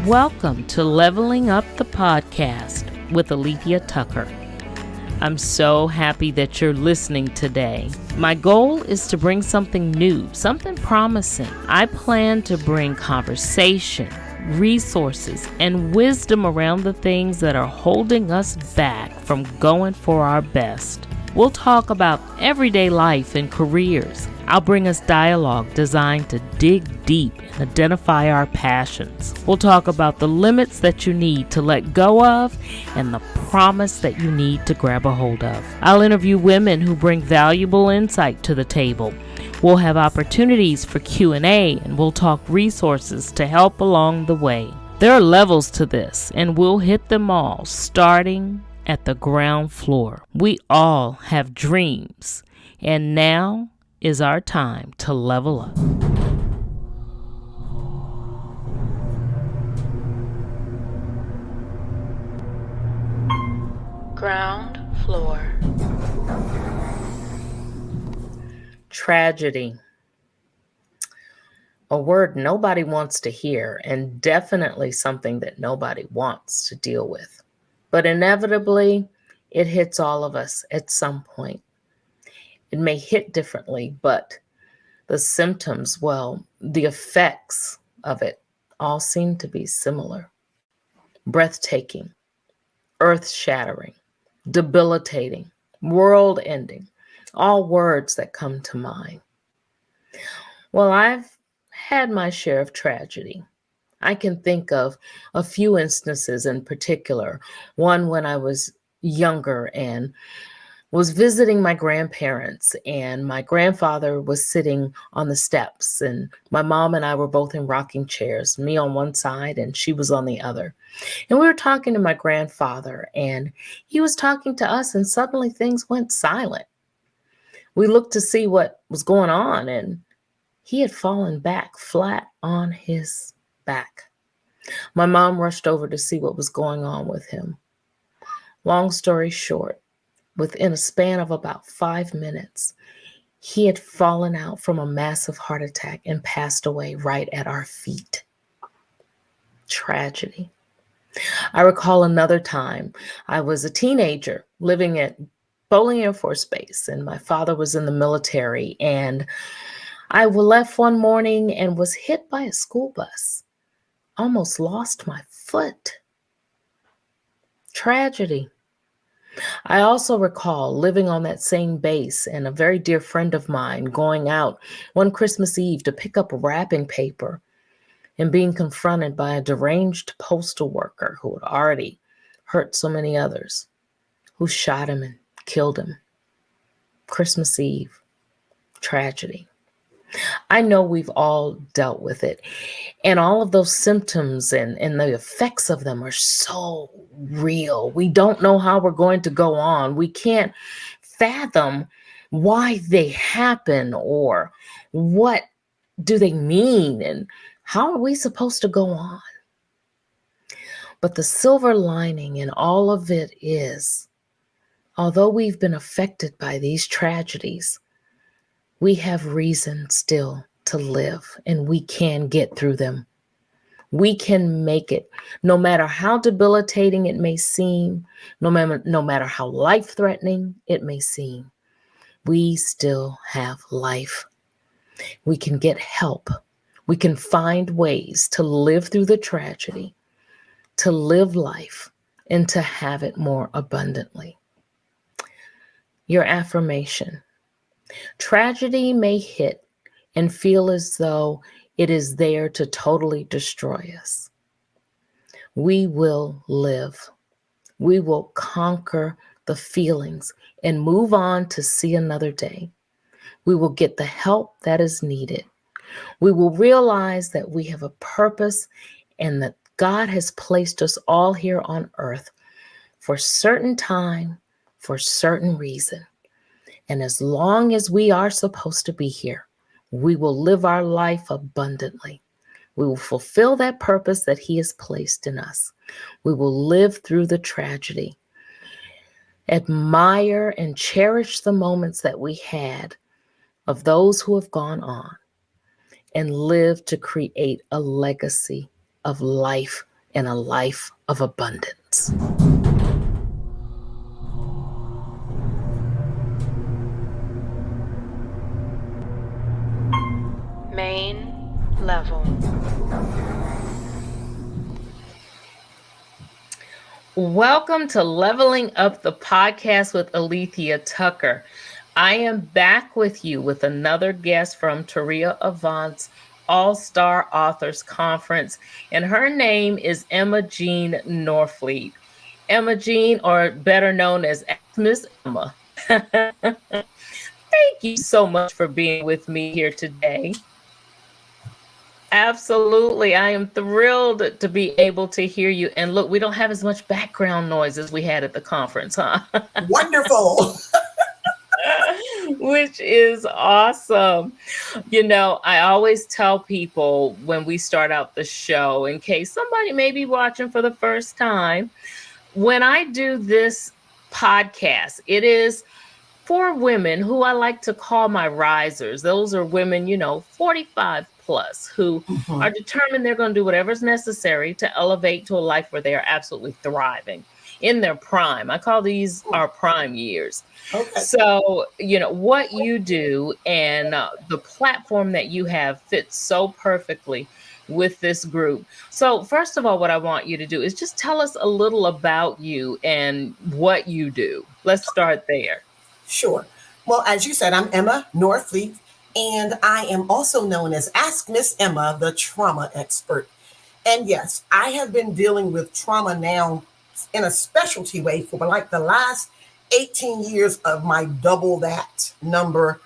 Welcome to Leveling Up the Podcast with Alethia Tucker. I'm so happy that you're listening today. My goal is to bring something new, something promising. I plan to bring conversation, resources, and wisdom around the things that are holding us back from going for our best. We'll talk about everyday life and careers. I'll bring us dialogue designed to dig deep and identify our passions. We'll talk about the limits that you need to let go of and the promise that you need to grab a hold of. I'll interview women who bring valuable insight to the table. We'll have opportunities for Q&A, and we'll talk resources to help along the way. There are levels to this, and we'll hit them all, starting at the ground floor. We all have dreams, and now is our time to level up. Ground floor. Tragedy. A word nobody wants to hear, and definitely something that nobody wants to deal with. But inevitably, it hits all of us at some point. It may hit differently, but the symptoms, the effects of it all seem to be similar. Breathtaking, earth-shattering, debilitating, world-ending, all words that come to mind. Well, I've had my share of tragedy. I can think of a few instances in particular. One when I was younger and was visiting my grandparents, and my grandfather was sitting on the steps, and my mom and I were both in rocking chairs, me on one side and she was on the other. And we were talking to my grandfather, and he was talking to us, and suddenly things went silent. We looked to see what was going on, and he had fallen back flat on his back. My mom rushed over to see what was going on with him. Long story short, within a span of about 5 minutes, he had fallen out from a massive heart attack and passed away right at our feet. Tragedy. I recall another time. I was a teenager living at Bowling Air Force Base, and my father was in the military, and I left one morning and was hit by a school bus. Almost lost my foot. Tragedy. I also recall living on that same base, and a very dear friend of mine going out one Christmas Eve to pick up wrapping paper and being confronted by a deranged postal worker who had already hurt so many others, who shot him and killed him. Christmas Eve. Tragedy. I know we've all dealt with it, and all of those symptoms and the effects of them are so real. We don't know how we're going to go on. We can't fathom why they happen or what do they mean and how are we supposed to go on. But the silver lining in all of it is, although we've been affected by these tragedies, we have reason still to live, and we can get through them. We can make it, no matter how debilitating it may seem, no matter how life-threatening it may seem. We still have life. We can get help. We can find ways to live through the tragedy, to live life, and to have it more abundantly. Your affirmation. Tragedy may hit and feel as though it is there to totally destroy us. We will live. We will conquer the feelings and move on to see another day. We will get the help that is needed. We will realize that we have a purpose and that God has placed us all here on earth for certain time, for certain reason. And as long as we are supposed to be here, we will live our life abundantly. We will fulfill that purpose that He has placed in us. We will live through the tragedy, admire and cherish the moments that we had of those who have gone on, and live to create a legacy of life and a life of abundance. Main level. Welcome to Leveling Up the Podcast with Alethia Tucker. I am back with you with another guest from Taria Avant's All-Star Authors Conference, and her name is Emma Jean Norfleet. Emma Jean, or better known as Miss Emma. Thank you so much for being with me here today. Absolutely. I am thrilled to be able to hear you. And look, we don't have as much background noise as we had at the conference, huh? Wonderful. Which is awesome. You know, I always tell people when we start out the show, in case somebody may be watching for the first time, when I do this podcast, it is for women who I like to call my risers. Those are women, 45 plus, who are determined they're going to do whatever's necessary to elevate to a life where they are absolutely thriving in their prime. I call these our prime years. Okay. So, what you do and the platform that you have fits so perfectly with this group. So first of all, what I want you to do is just tell us a little about you and what you do. Let's start there. Sure. Well, as you said, I'm Emma Norfleet, and I am also known as Ask Miss Emma, the trauma expert. And yes, I have been dealing with trauma now in a specialty way for like the last 18 years of my double that number.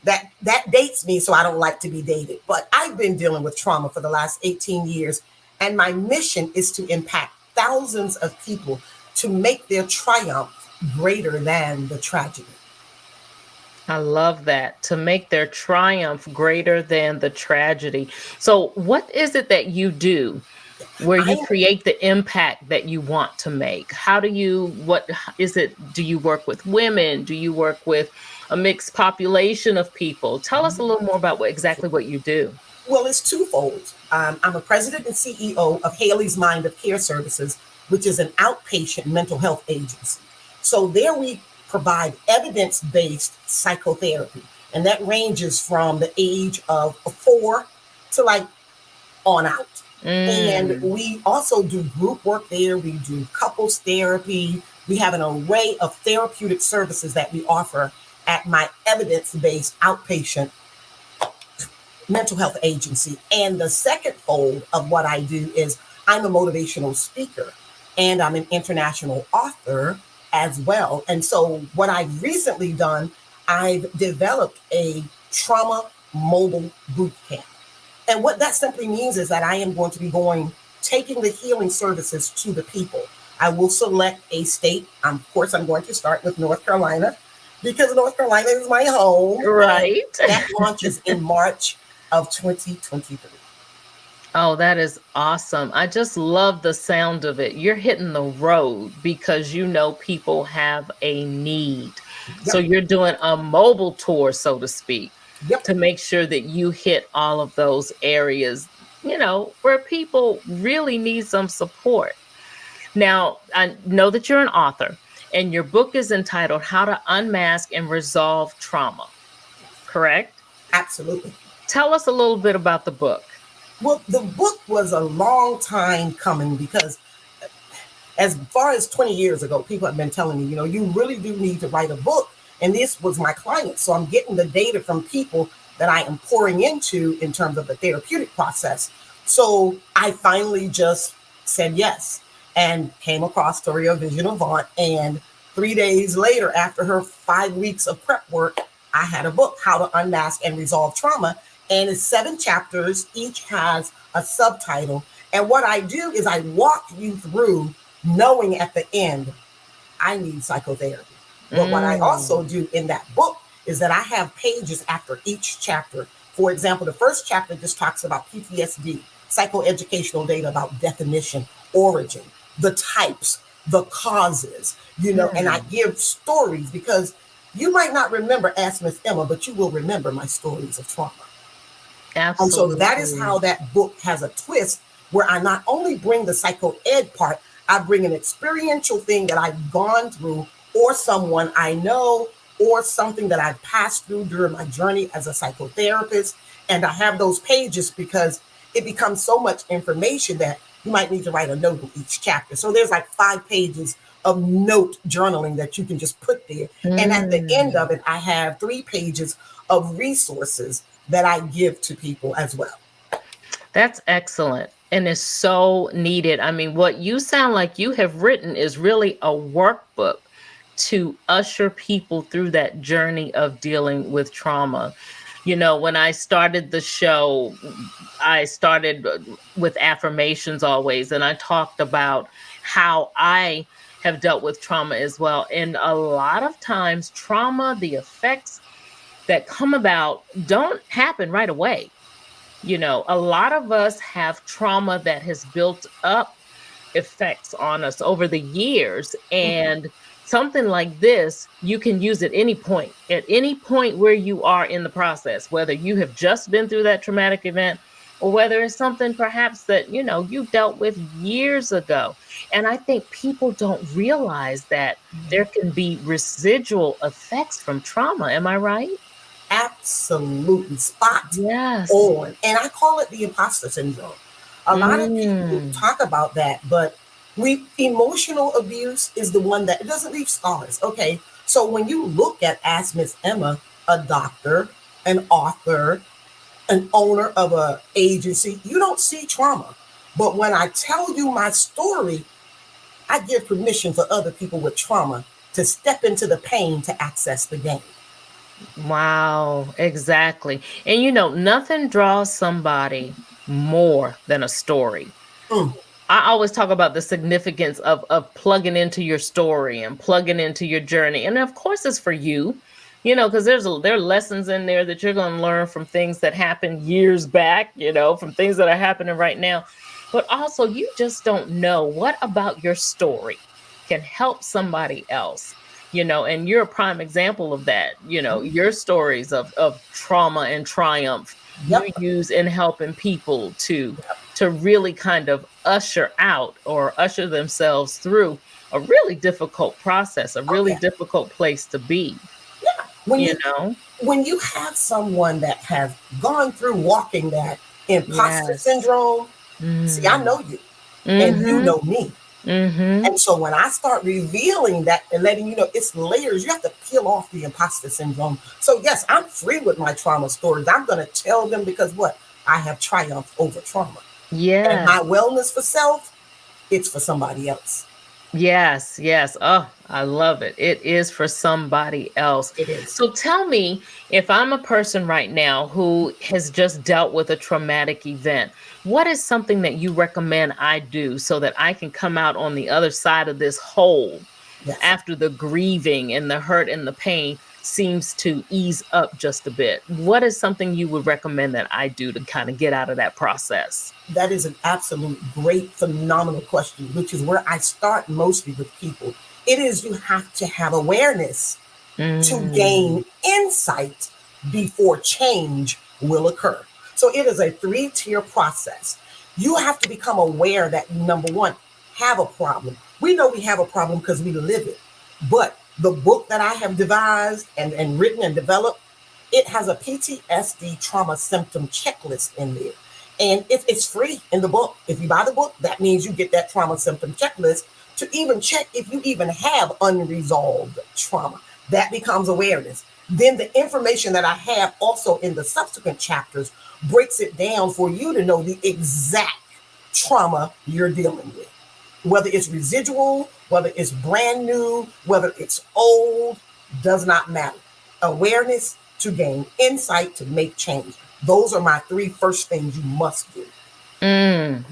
That dates me, so I don't like to be dated. But I've been dealing with trauma for the last 18 years, and my mission is to impact thousands of people to make their triumph greater than the tragedy. I love that. To make their triumph greater than the tragedy. So what is it that you do where you create the impact that you want to make? What is it? Do you work with women? Do you work with a mixed population of people? Tell us a little more about exactly what you do. Well, it's twofold. I'm a president and CEO of Haley's Mind of Care Services, which is an outpatient mental health agency. So there we provide evidence-based psychotherapy, and that ranges from the age of 4 to like on out. And we also do group work there. We do couples therapy. We have an array of therapeutic services that we offer at my evidence-based outpatient mental health agency. And the second fold of what I do is I'm a motivational speaker, and I'm an international author as well. And so what I've recently done, I've developed a trauma mobile boot camp. And what that simply means is that I am going to be taking the healing services to the people. I will select a state. Of course, I'm going to start with North Carolina because North Carolina is my home. Right. That launches in March of 2023. Oh, that is awesome. I just love the sound of it. You're hitting the road because people have a need. Yep. So you're doing a mobile tour, so to speak, to make sure that you hit all of those areas, where people really need some support. Now, I know that you're an author, and your book is entitled How to Unmask and Resolve Trauma, correct? Absolutely. Tell us a little bit about the book. Well, the book was a long time coming because as far as 20 years ago, people have been telling me, you really do need to write a book. And this was my client. So I'm getting the data from people that I am pouring into in terms of the therapeutic process. So I finally just said yes and came across Taria Vision Avant. And 3 days later, after her 5 weeks of prep work, I had a book, How to Unmask and Resolve Trauma. And it's 7 chapters. Each has a subtitle. And what I do is I walk you through knowing at the end I need psychotherapy. But what I also do in that book is that I have pages after each chapter. For example, the first chapter just talks about PTSD, psychoeducational data about definition, origin, the types, the causes, and I give stories because you might not remember Ask Miss Emma, but you will remember my stories of trauma. Absolutely. And so that is how that book has a twist where I not only bring the psycho-ed part, I bring an experiential thing that I've gone through or someone I know or something that I've passed through during my journey as a psychotherapist. And I have those pages because it becomes so much information that you might need to write a note in each chapter. So there's like 5 pages of note journaling that you can just put there. And at the end of it, I have 3 pages of resources that I give to people as well. That's excellent. And it's so needed. I mean, what you sound like you have written is really a workbook to usher people through that journey of dealing with trauma. When I started the show, I started with affirmations always, and I talked about how I have dealt with trauma as well. And a lot of times, trauma, the effects that come about don't happen right away. A lot of us have trauma that has built up effects on us over the years. And something like this, you can use at any point where you are in the process, whether you have just been through that traumatic event or whether it's something perhaps that, you dealt with years ago. And I think people don't realize that there can be residual effects from trauma. Am I right? Absolutely spot Yes. on. And I call it the imposter syndrome. A lot of people talk about that, but emotional abuse is the one that it doesn't leave scars. Okay. So when you look at Ask Miss Emma, a doctor, an author, an owner of an agency, you don't see trauma. But when I tell you my story, I give permission for other people with trauma to step into the pain to access the gain. Wow, exactly. And nothing draws somebody more than a story. I always talk about the significance of plugging into your story and plugging into your journey. And of course it's for you, because there are lessons in there that you're going to learn from things that happened years back, from things that are happening right now. But also you just don't know what about your story can help somebody else. And you're a prime example of that. Your stories of trauma and triumph you use in helping people to really kind of usher out or usher themselves through a really difficult process, a really difficult place to be. Yeah. When you have someone that has gone through walking that imposter syndrome, see, I know you and you know me. And so when I start revealing that and letting you know it's layers, you have to peel off the imposter syndrome. So yes, I'm free with my trauma stories. I'm going to tell them because I have triumphed over trauma. Yeah. And my wellness for self, it's for somebody else. Yes. Oh, I love it. It is for somebody else. It is. So tell me, if I'm a person right now who has just dealt with a traumatic event, what is something that you recommend I do so that I can come out on the other side of this hole after the grieving and the hurt and the pain seems to ease up just a bit? What is something you would recommend that I do to kind of get out of that process? That is an absolute great, phenomenal question, which is where I start mostly with people. It is you have to have awareness to gain insight before change will occur. So it is a 3-tier process. You have to become aware that, number one, have a problem. We know we have a problem because we live it. But the book that I have devised and written and developed, it has a PTSD trauma symptom checklist in there. And it's free in the book. If you buy the book, that means you get that trauma symptom checklist to even check if you even have unresolved trauma. That becomes awareness. Then the information that I have also in the subsequent chapters breaks it down for you to know the exact trauma you're dealing with. Whether it's residual, whether it's brand new, whether it's old, does not matter. Awareness to gain insight to make change. Those are my 3 first things you must do. And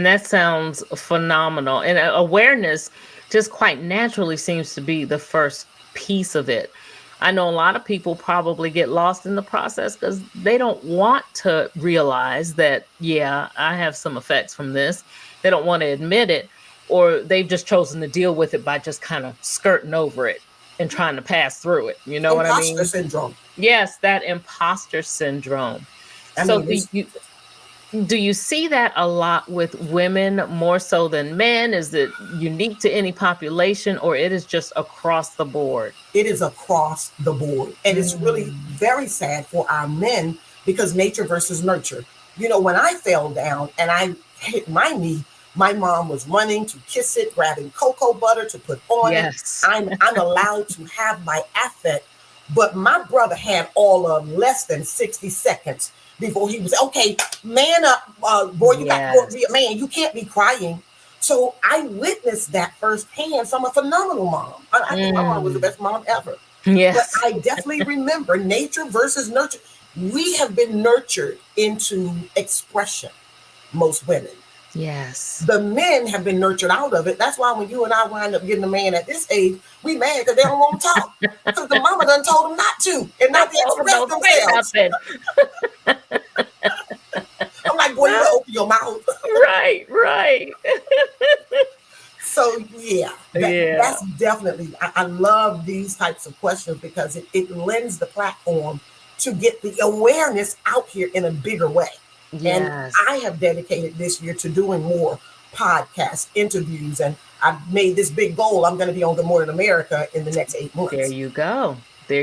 that sounds phenomenal. And awareness just quite naturally seems to be the first piece of it. I know a lot of people probably get lost in the process because they don't want to realize that, yeah, I have some effects from this. They don't want to admit it, or they've just chosen to deal with it by just kind of skirting over it and trying to pass through it. You know what I Imposter mean? syndrome. Yes, that imposter syndrome. I So mean, do you see that a lot with women more so than men? Is it unique to any population, or it is just across the board? it is across the board. And it's really Mm. very sad for our men because nature versus nurture. You know, when I fell down and I hit my knee, my mom was running to kiss it, grabbing cocoa butter to put on Yes. it. I'm allowed to have my affect, but my brother had all of less than 60 seconds before he was okay. Man up, boy! You got to be a man. You can't be crying. So I witnessed that firsthand from a phenomenal mom. I think my mom was the best mom ever. Yes. But I definitely remember nature versus nurture. We have been nurtured into expression, most women. Yes. The men have been nurtured out of it. That's why when you and I wind up getting a man at this age, we mad because they don't want to talk. Because the mama done told them not to and not to express themselves. I'm like, boy, you open your mouth. Right. So yeah, that's definitely, I love these types of questions because it lends the platform to get the awareness out here in a bigger way. Yes. And I have dedicated this year to doing more podcast interviews, and I've made this big goal. I'm going to be on Good Morning America in the next 8 months. There you go. Put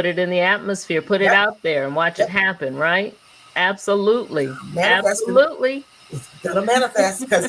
it in the atmosphere, put it out there and watch it happen, right? Absolutely. Absolutely. It's going to manifest because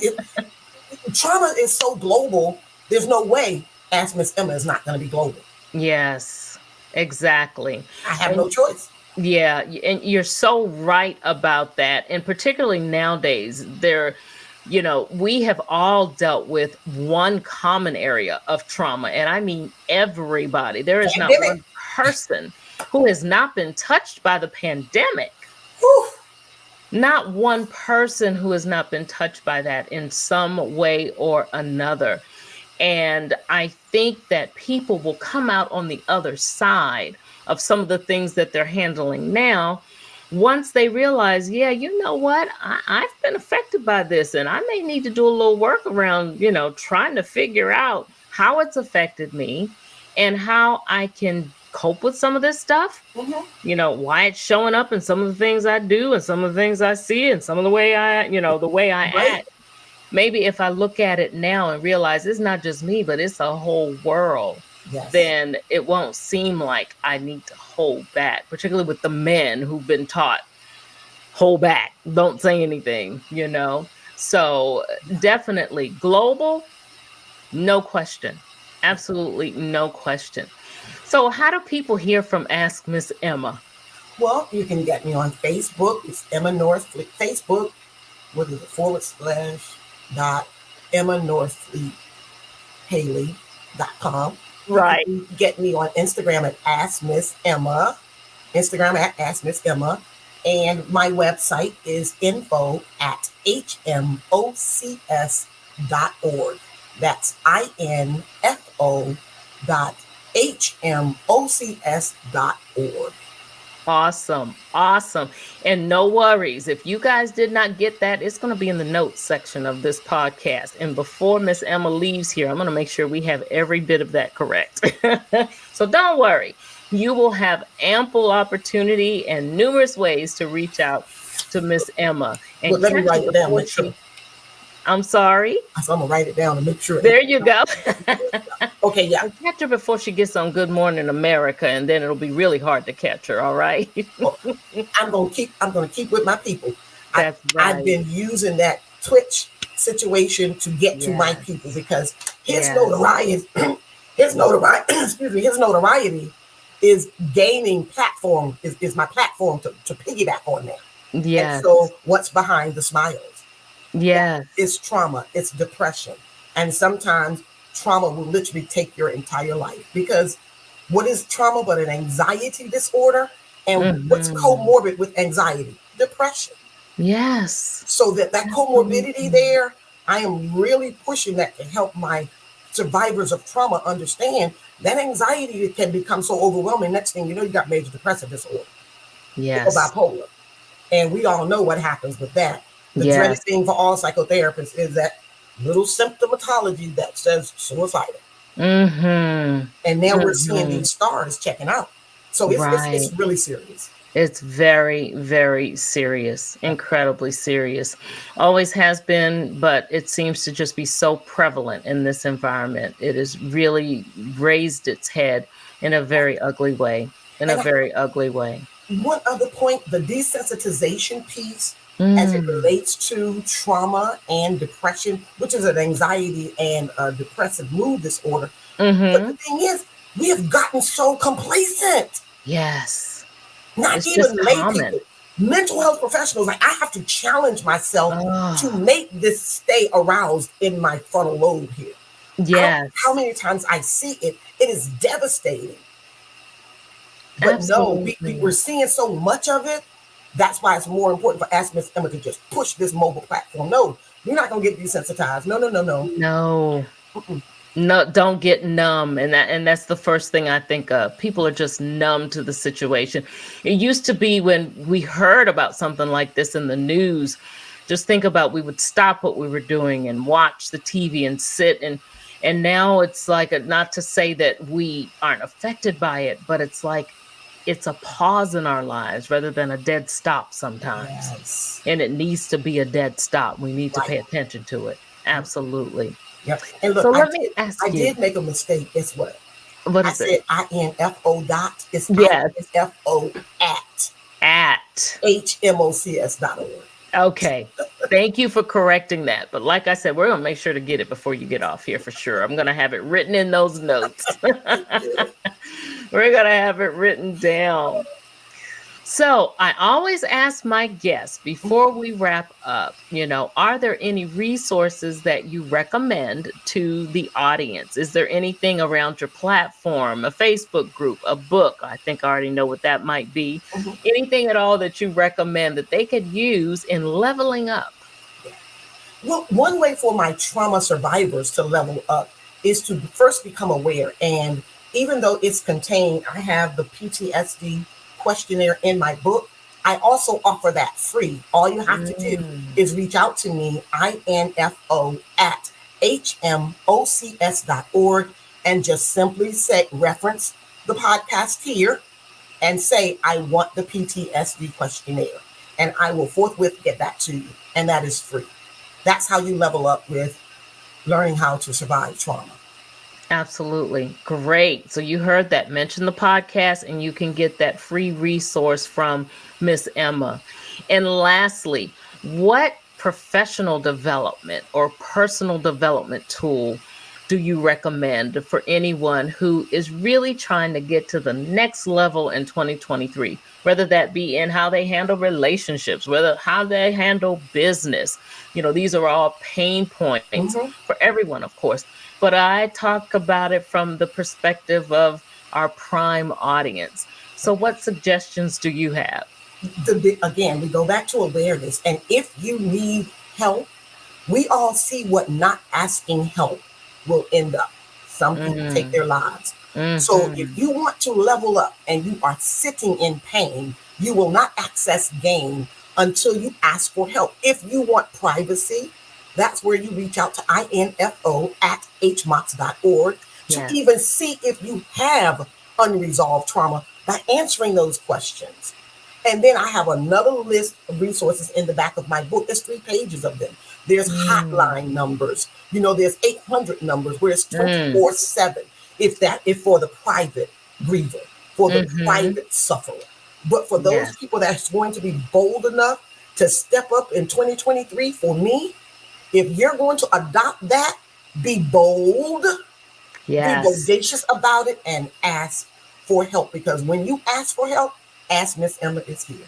trauma is so global. There's no way Ask Miss Emma is not going to be global. Yes, exactly. I have no choice. Yeah, and you're so right about that. And particularly nowadays, we have all dealt with one common area of trauma. And I mean, everybody. There is not one person who has not been touched by the pandemic. Whew. Not one person who has not been touched by that in some way or another. And I think that people will come out on the other side of some of the things that they're handling now, once they realize, yeah, you know what, I've been affected by this, and I may need to do a little work around, trying to figure out how it's affected me and how I can cope with some of this stuff. Mm-hmm. Why it's showing up in some of the things I do and some of the things I see and some of the way I act. Maybe if I look at it now and realize it's not just me, but it's a whole world. Yes. Then it won't seem like I need to hold back, particularly with the men who've been taught, hold back, don't say anything, So definitely global, no question. Absolutely no question. So how do people hear from Ask Miss Emma? Well, you can get me on Facebook. It's Emma Norfleet. Facebook, /Emma Norfleet Haley.com. Right. You can get me on Instagram at Ask Miss Emma. And my website is info@hmocs.org. That's info.hmocs.org. Awesome. And no worries. If you guys did not get that, it's going to be in the notes section of this podcast. And before Miss Emma leaves here, I'm going to make sure we have every bit of that correct. So don't worry. You will have ample opportunity and numerous ways to reach out to Miss Emma. And let me write it down. Make sure. I'm sorry? So I'm going to write it down and make sure. There you go. Okay, yeah. I'll catch her before she gets on Good Morning America, and then it'll be really hard to catch her, all right? I'm going to keep with my people. That's right. I've been using that Twitch situation to get to my people because his notoriety is gaining platform, is my platform to piggyback on that. Yeah. And so what's behind the smiles? Yeah. It's trauma, it's depression. And sometimes trauma will literally take your entire life, because what is trauma but an anxiety disorder? And what's comorbid with anxiety? Depression. Yes. So that comorbidity there I am really pushing that to help my survivors of trauma understand that anxiety can become so overwhelming. Next thing you know, you got major depressive disorder or Yes. bipolar. And we all know what happens with that. The dreaded Yes. thing for all psychotherapists is that little symptomatology that says suicidal. Mm-hmm. And now we're seeing Mm-hmm. these stars checking out. So Right. it's really serious. It's very, very serious, incredibly serious. Always has been, but it seems to just be so prevalent in this environment. It has really raised its head in a very ugly way, in a And very ugly way. one other point, the desensitization piece as it Mm. relates to trauma and depression, which is an anxiety and a depressive mood disorder. But the Mm-hmm. thing is, we have gotten so complacent. Yes. Not It's even just lay common. people, mental health professionals. Like, I have to challenge myself to Oh, make this stay aroused in my frontal lobe here. I don't know how yes. many times I see it. It is devastating. But no, we're Absolutely. seeing so much of it. That's why it's more important for Ask Miss Emma to just push this mobile platform. No, you're not going to get desensitized. No, no, no, no. No. Mm-mm. No, don't get numb. And that's the first thing I think of. People are just numb to the situation. It used to be when we heard about something like this in the news, just think about we would stop what we were doing and watch the TV and sit and now it's like not to say that we aren't affected by it, but it's like it's a pause in our lives rather than a dead stop sometimes. Yes. And it needs to be a dead stop. We need to Right. pay attention to it. Absolutely. Yep. And look, So let me I ask you, did make a mistake. Guess what? what I is it? said info dot. It's Yes, info at at. hmocs.org. Okay. Thank you for correcting that. But like I said, we're going to make sure to get it before you get off here for sure. I'm going to have it written in those notes. We're going to have it written down. So I always ask my guests before we wrap up, are there any resources that you recommend to the audience? Is there anything around your platform, a Facebook group, a book? I think I already know what that might be. Mhm. Anything at all that you recommend that they could use in leveling up? Well, one way for my trauma survivors to level up is to first become aware. And even though it's contained, I have the PTSD questionnaire in my book. I also offer that free. All you have to do Mm, is reach out to me, info at hmocs.org, and just simply say, reference the podcast here and say, I want the PTSD questionnaire. And I will forthwith get that to you. And that is free. That's how you level up with learning how to survive trauma. absolutely. Great. So you heard that. Mention the podcast and you can get that free resource from Miss Emma. And lastly, what professional development or personal development tool do you recommend for anyone who is really trying to get to the next level in 2023, whether that be in how they handle relationships, whether how they handle business? These are all pain points Mm-hmm. for everyone, of course, but I talk about it from the perspective of our prime audience. So what suggestions do you have? Again, we go back to awareness. And if you need help, we all see what not asking help will end up. Some people take Mm, their lives. So if mhm. you want to level up and you are sitting in pain, you will not access gain until you ask for help. If you want privacy, that's where you reach out to info at hmocs.org to Yes. even see if you have unresolved trauma by answering those questions. And then I have another list of resources in the back of my book. There's 3 pages of them. There's Mm, hotline numbers. There's 800 numbers where it's mm, 24/7. If for the private griever, for the mhm. private sufferer. But for those Yes. people that's going to be bold enough to step up in 2023, for me, if you're going to adopt that, be bold, be Yes. bodacious about it, and ask for help. Because when you ask for help, Ask Miss Emma is here.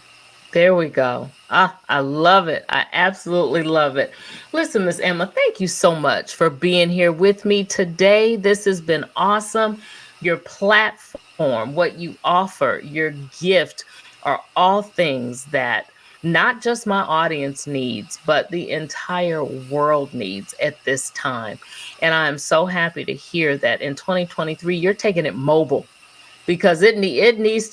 There we go. Ah, I love it. I absolutely love it. Listen, Miss Emma, thank you so much for being here with me today. This has been awesome. Your platform, what you offer, your gift are all things that not just my audience needs, but the entire world needs at this time. And I'm so happy to hear that in 2023, you're taking it mobile, because it needs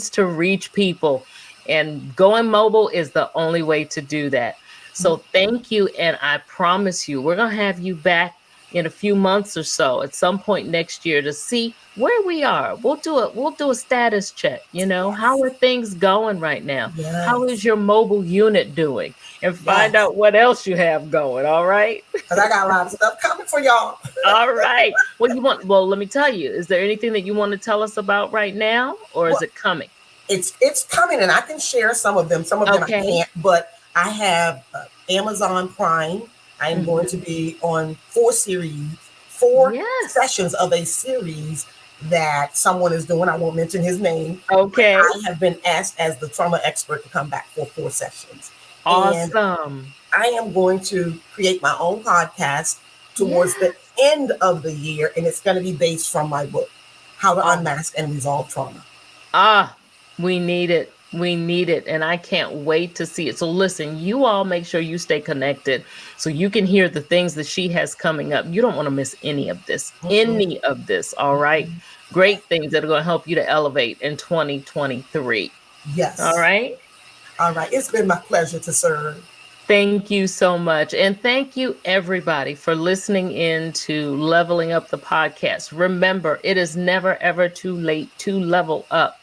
to reach people, and going mobile is the only way to do that. So thank you. And I promise you, we're going to have you back in a few months or so at some point next year to see where we are. We'll do a status check. How are things going right now? Yes. How is your mobile unit doing? And find out what else you have going. All right. Because I got a lot of stuff coming for y'all. All right. Well, let me tell you, is there anything that you want to tell us about right now, or is it coming? It's coming, and I can share some of them. Some of them I can't, but I have Amazon Prime. I am going to be on four sessions of a series that someone is doing. I won't mention his name. Okay. I have been asked as the trauma expert to come back for 4 sessions. Awesome. And I am going to create my own podcast towards the end of the year, and it's going to be based from my book, How to Unmask and Resolve Trauma. We need it. We need it. And I can't wait to see it. So listen, you all make sure you stay connected so you can hear the things that she has coming up. You don't want to miss any of this, all right? Great things that are going to help you to elevate in 2023. Yes. All right. All right. It's been my pleasure to serve. Thank you so much. And thank you, everybody, for listening in to Leveling Up the Podcast. Remember, it is never, ever too late to level up,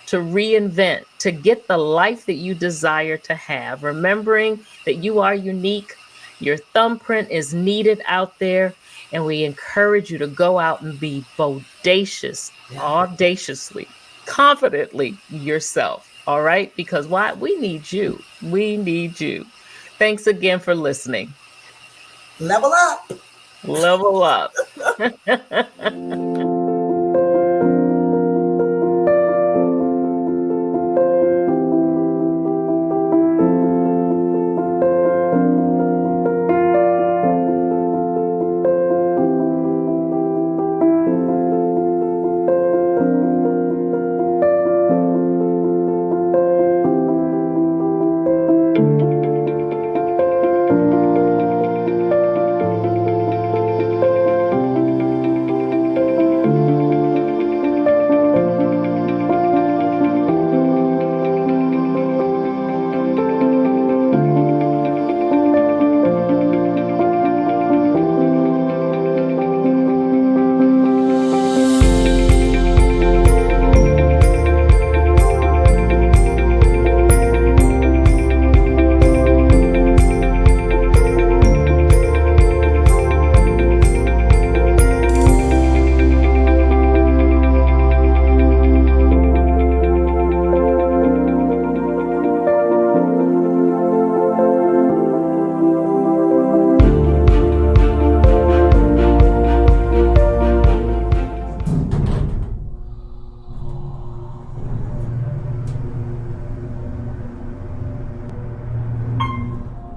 to reinvent, to get the life that you desire to have. Remembering that you are unique, your thumbprint is needed out there, and we encourage you to go out and be bodacious, audaciously, confidently yourself. All right? Because why? We need you. We need you. Thanks again for listening. Level up. Level up.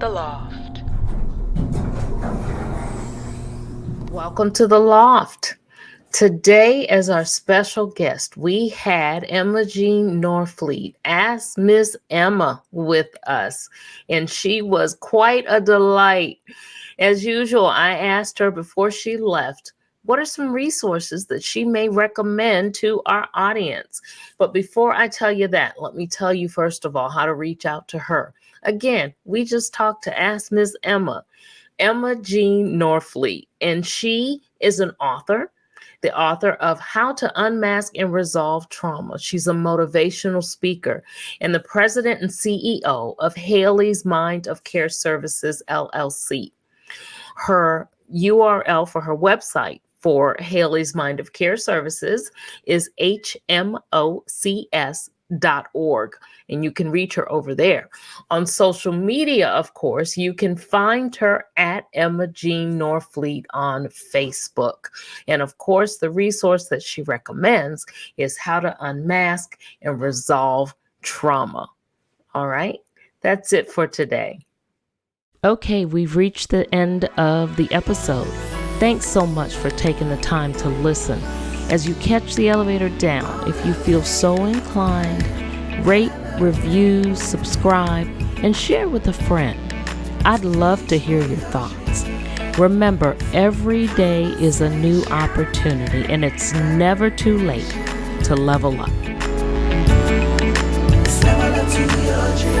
The Loft. Welcome to The Loft. Today, as our special guest, we had Emma Norfleet, Ask Miss Emma, with us, and she was quite a delight. As usual, I asked her before she left, what are some resources that she may recommend to our audience? But before I tell you that, let me tell you first of all how to reach out to her. Again, we just talked to Ask Miss Emma Norfleet, and she is an author, the author of How to Unmask and Resolve Trauma. She's a motivational speaker and the president and CEO of Haley's Mind of Care Services, LLC. Her URL for her website for Haley's Mind of Care Services is hmocs.org. And you can reach her over there. On social media, of course, you can find her at Emma Norfleet on Facebook. And of course, the resource that she recommends is How to Unmask and Resolve Trauma. All right, that's it for today. Okay, we've reached the end of the episode. Thanks so much for taking the time to listen. As you catch the elevator down, if you feel so inclined, rate, review, subscribe, and share with a friend. I'd love to hear your thoughts. Remember, every day is a new opportunity, and it's never too late to level up. Step up to your dream.